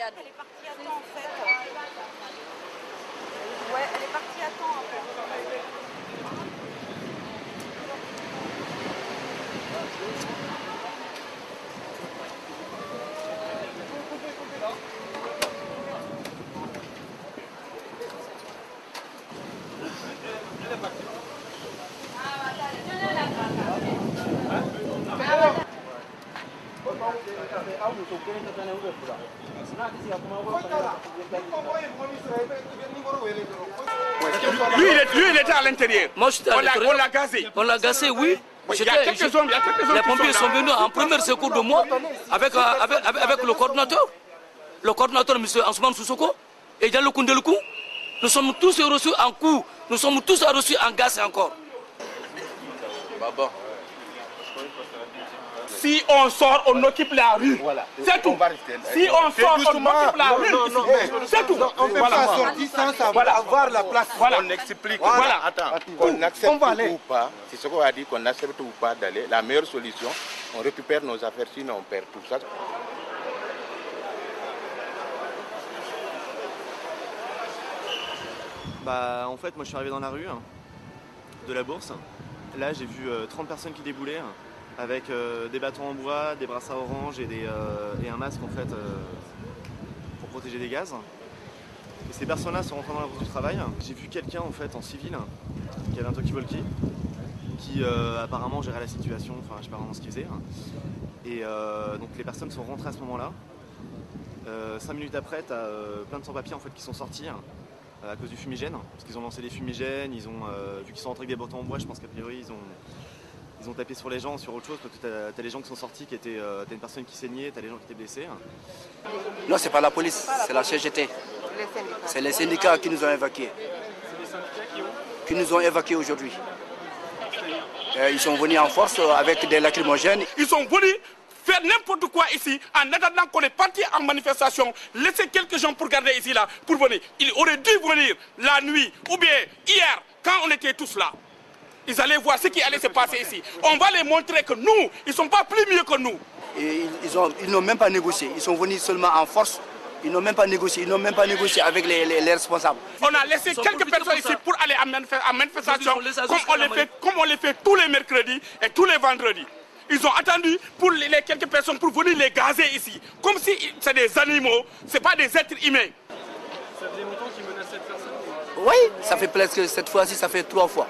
barricade. Elle est partie à temps en fait. Ouais, elle est partie à temps en fait. Lui, il était à l'intérieur. Moi, j'étais à l'intérieur. On l'a gazé. On l'a gazé, oui. Il y a quelques hommes Les pompiers sont venus en premier secours de moi avec le coordinateur. Le coordinateur, M. Ansouman Soussoko, et Diallo Koundeloukou. Nous sommes tous reçus en coup. Nous sommes tous reçus en gaz encore. Si on sort, on occupe la rue. Voilà. C'est tout. Si on sort, on occupe la rue. C'est tout. On ne peut pas sortir sans savoir avoir la place. Voilà. On explique. Voilà. Attends, qu'on accepte ou pas, c'est ce qu'on a dit, qu'on accepte ou pas d'aller. La meilleure solution, on récupère nos affaires, sinon on perd tout ça. Bah, en fait, moi je suis arrivé dans la rue de la Bourse. Là, j'ai vu 30 personnes qui déboulaient avec des bâtons en bois, des brassards orange et un masque en fait pour protéger des gaz. Et ces personnes-là sont rentrées dans la bourse du travail. J'ai vu quelqu'un en fait en civil qui avait un talkie-walkie qui apparemment gérait la situation, enfin je sais pas vraiment ce qu'il faisait. Et donc les personnes sont rentrées à ce moment-là. 5 minutes après, tu as plein de sans-papiers en fait qui sont sortis à cause du fumigène, parce qu'ils ont lancé des fumigènes, ils ont, vu qu'ils sont rentrés avec des bâtons en bois, je pense qu'a priori ils ont tapé sur les gens, sur autre chose, parce que tu as les gens qui sont sortis, t'as une personne qui saignait, tu as les gens qui étaient blessés. Non, c'est pas la police, c'est la CGT. C'est les syndicats qui nous ont évacués. C'est les syndicats qui nous ont évacués aujourd'hui. Ils sont venus en force avec des lacrymogènes. Ils sont venus faire n'importe quoi ici en attendant qu'on est parti en manifestation, laisser quelques gens pour garder ici là, pour venir. Ils auraient dû venir la nuit ou bien hier, quand on était tous là. Ils allaient voir ce qui allait se passer ici. On va les montrer que nous, ils ne sont pas plus mieux que nous. Et ils n'ont même pas négocié. Ils sont venus seulement en force. Ils n'ont même pas négocié. Ils n'ont même pas négocié avec les responsables. On a laissé quelques personnes ici pour aller en manifestation, comme on les fait tous les mercredis et tous les vendredis. Ils ont attendu pour les quelques personnes pour venir les gazer ici. Comme si c'est des animaux, ce n'est pas des êtres humains. Ça faisait longtemps qu'ils menaçaient cette personne? Oui, ça fait presque cette fois-ci, ça fait 3 fois.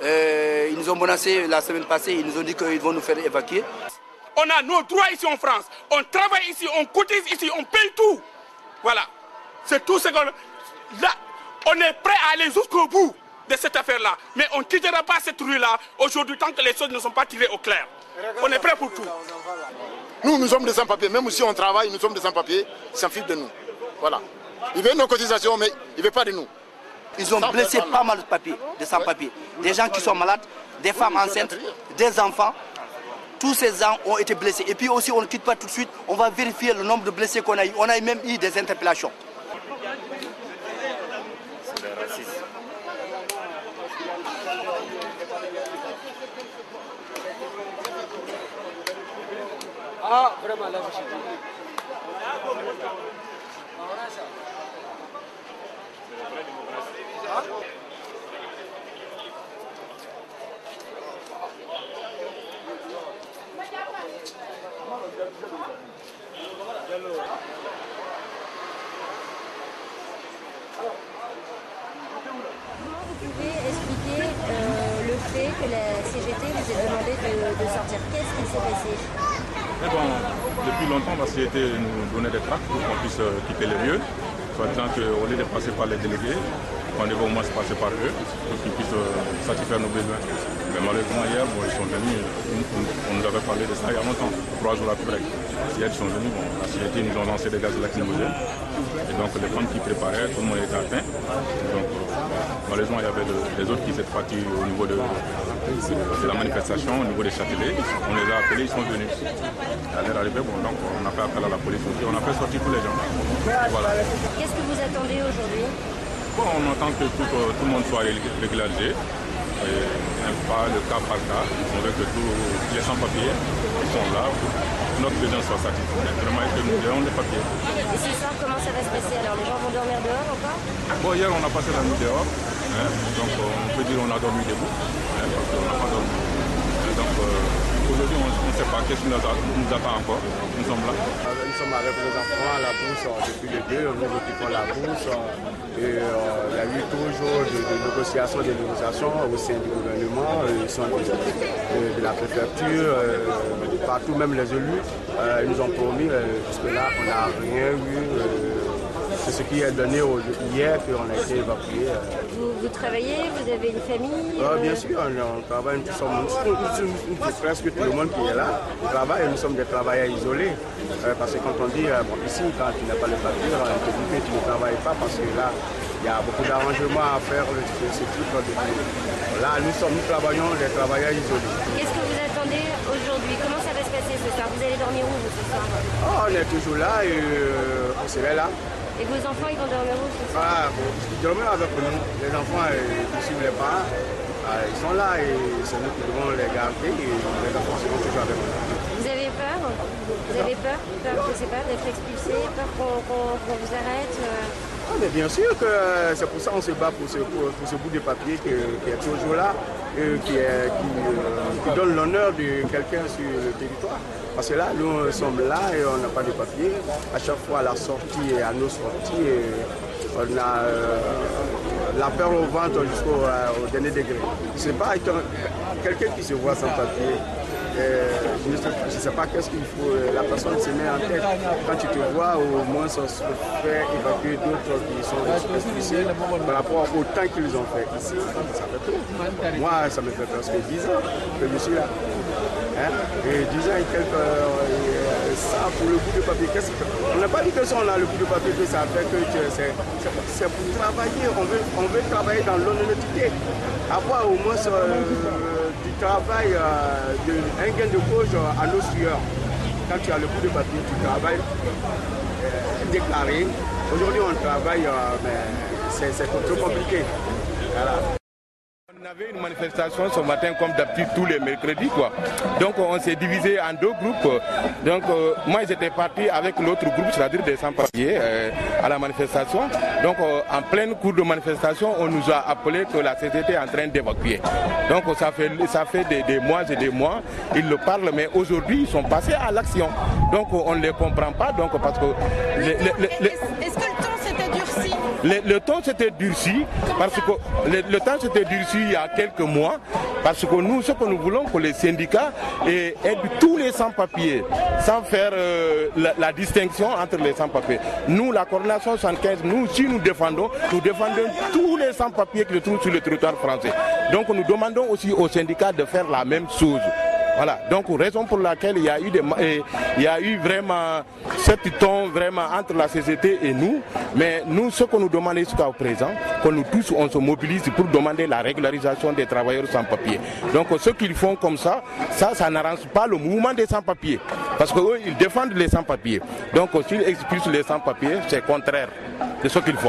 Ils nous ont menacé la semaine passée, ils nous ont dit qu'ils vont nous faire évacuer. On a nos droits ici en France. On travaille ici, on cotise ici, on paye tout. Voilà. C'est tout ce qu'on... Là, on est prêt à aller jusqu'au bout de cette affaire-là. Mais on ne quittera pas cette rue-là aujourd'hui tant que les choses ne sont pas tirées au clair. On est prêt pour tout. Nous sommes des sans-papiers. Même si on travaille, nous sommes des sans-papiers. Ils s'en fichent de nous. Voilà. Ils veulent nos cotisations, mais ils ne veulent pas de nous. Ils ont blessé pas mal de papiers, de sans-papiers. Des gens qui sont malades, des femmes enceintes, des enfants. Tous ces gens ont été blessés. Et puis aussi, on ne quitte pas tout de suite. On va vérifier le nombre de blessés qu'on a eu. On a même eu des interpellations. C'est le racisme. Ah, vraiment, là, je suis dit. Le fait que la CGT vous ait demandé de sortir. Qu'est-ce qui s'est passé? Depuis longtemps, la CGT nous donnait des tracts pour qu'on puisse quitter les lieux, soit disant qu'au lieu de passer par les délégués, on devait au moins se passer par eux pour qu'ils puissent satisfaire nos besoins. Mais malheureusement, hier, ils sont venus, on nous avait parlé de ça il y a longtemps, 3 jours après. Hier, ils sont venus, la CGT nous ont lancé des gaz lacrymogènes. Et donc, les femmes qui préparaient, tout le monde était atteint. Donc, malheureusement, il y avait des autres qui étaient partis au niveau de la manifestation, au niveau des Châtelets. On les a appelés, ils sont venus. À leur arrivée, donc on a fait appel à la police aussi. On a fait sortir tous les gens. Voilà. Qu'est-ce que vous attendez aujourd'hui? On attend que tout le monde soit régularisé. pas le cas par cas. On veut que tous les sans-papiers sont là pour que notre besoin soit satisfait. Vraiment que nous ayons des papiers. Et ce soir, comment ça va se passer? Alors les gens vont dormir dehors encore? Bon, hier on a passé la nuit dehors, hein, donc on peut dire qu'on a dormi debout, hein, parce qu'on n'a pas dormi. Donc aujourd'hui on ne sait pas qu'est-ce qui nous attend encore. Nous sommes là. Nous sommes avec les enfants à la bourse depuis le 2, nous occupons la bourse. Et il y a eu toujours des négociations au sein du gouvernement, au sein de la préfecture, partout, même les élus. Ils nous ont promis, jusque-là, on n'a rien eu. C'est ce qui est donné hier qu'on a été évacué. Vous travaillez, vous avez une famille? Bien sûr, on travaille, nous sommes presque tout le monde qui est là. On travaille, nous sommes des travailleurs isolés. Parce que quand on dit, ici, quand tu n'as pas le papier, on te dit que tu ne travailles pas parce que là, il y a beaucoup d'arrangements à faire de ce type de choses. Là, nous travaillons des travailleurs isolés. Qu'est-ce que vous attendez aujourd'hui? Comment ça va se passer ce soir? Vous allez dormir où ce soir? On est toujours là et on serait là. Et vos enfants, ils vont dormir où ce soir? Ils dorment avec nous. Les enfants, ils suivent les parents. Ils sont là et c'est nous qui devons les garder et les enfants seront toujours avec nous. Vous avez peur? Vous avez peur? Peur, je sais pas, d'être expulsé? Peur qu'on vous arrête? Mais bien sûr que c'est pour ça qu'on se bat pour ce bout de papier qui est toujours là, qui donne l'honneur de quelqu'un sur le territoire. Parce que là, nous sommes là et on n'a pas de papier. À chaque fois à la sortie et à nos sorties, on a la peur au ventre jusqu'au dernier degré. C'est pas quelqu'un qui se voit sans papier. Je ne sais pas qu'est-ce qu'il faut, la personne se met en tête. Quand tu te vois, au moins ça se fait évacuer d'autres qui sont expulsés par rapport au temps qu'ils ont fait ici. Ça fait tout. Moi, ça me fait presque 10 ans que je suis là. Hein? Et 10 ans et quelques, ça pour le bout de papier, on n'a pas dit que si on a le bout de papier que ça fait que c'est pour travailler. On veut travailler dans l'honnêteté. Avoir au moins du travail, un gain de cause à nos sueurs. Quand tu as le bout de papier, tu travailles déclaré. Aujourd'hui, on travaille, mais c'est trop compliqué. Voilà. On avait une manifestation ce matin comme d'habitude tous les mercredis quoi. Donc on s'est divisé en deux groupes. Donc moi j'étais parti avec l'autre groupe, c'est-à-dire des sans-papiers à la manifestation. Donc en pleine cours de manifestation, on nous a appelé que la CGT est en train d'évacuer. Donc ça fait des mois et des mois, ils le parlent, mais aujourd'hui ils sont passés à l'action. Donc on ne les comprend pas, donc parce que Est-ce que le temps s'était durci? Le temps s'était durci parce que le temps s'était durci il y a quelques mois parce que nous, ce que nous voulons que les syndicats aident tous les sans-papiers sans faire la distinction entre les sans-papiers. Nous, la coordination 75, si nous défendons tous les sans-papiers qui se trouvent sur le territoire français. Donc nous demandons aussi aux syndicats de faire la même chose. Voilà, donc raison pour laquelle il y a eu vraiment cette ton vraiment entre la CGT et nous, mais nous ce que nous demandons jusqu'à présent, que nous tous on se mobilise pour demander la régularisation des travailleurs sans papier. Donc ce qu'ils font comme ça n'arrange pas le mouvement des sans papiers, parce qu'eux ils défendent les sans papiers. Donc s'ils expulsent les sans papiers, c'est contraire de ce qu'ils font.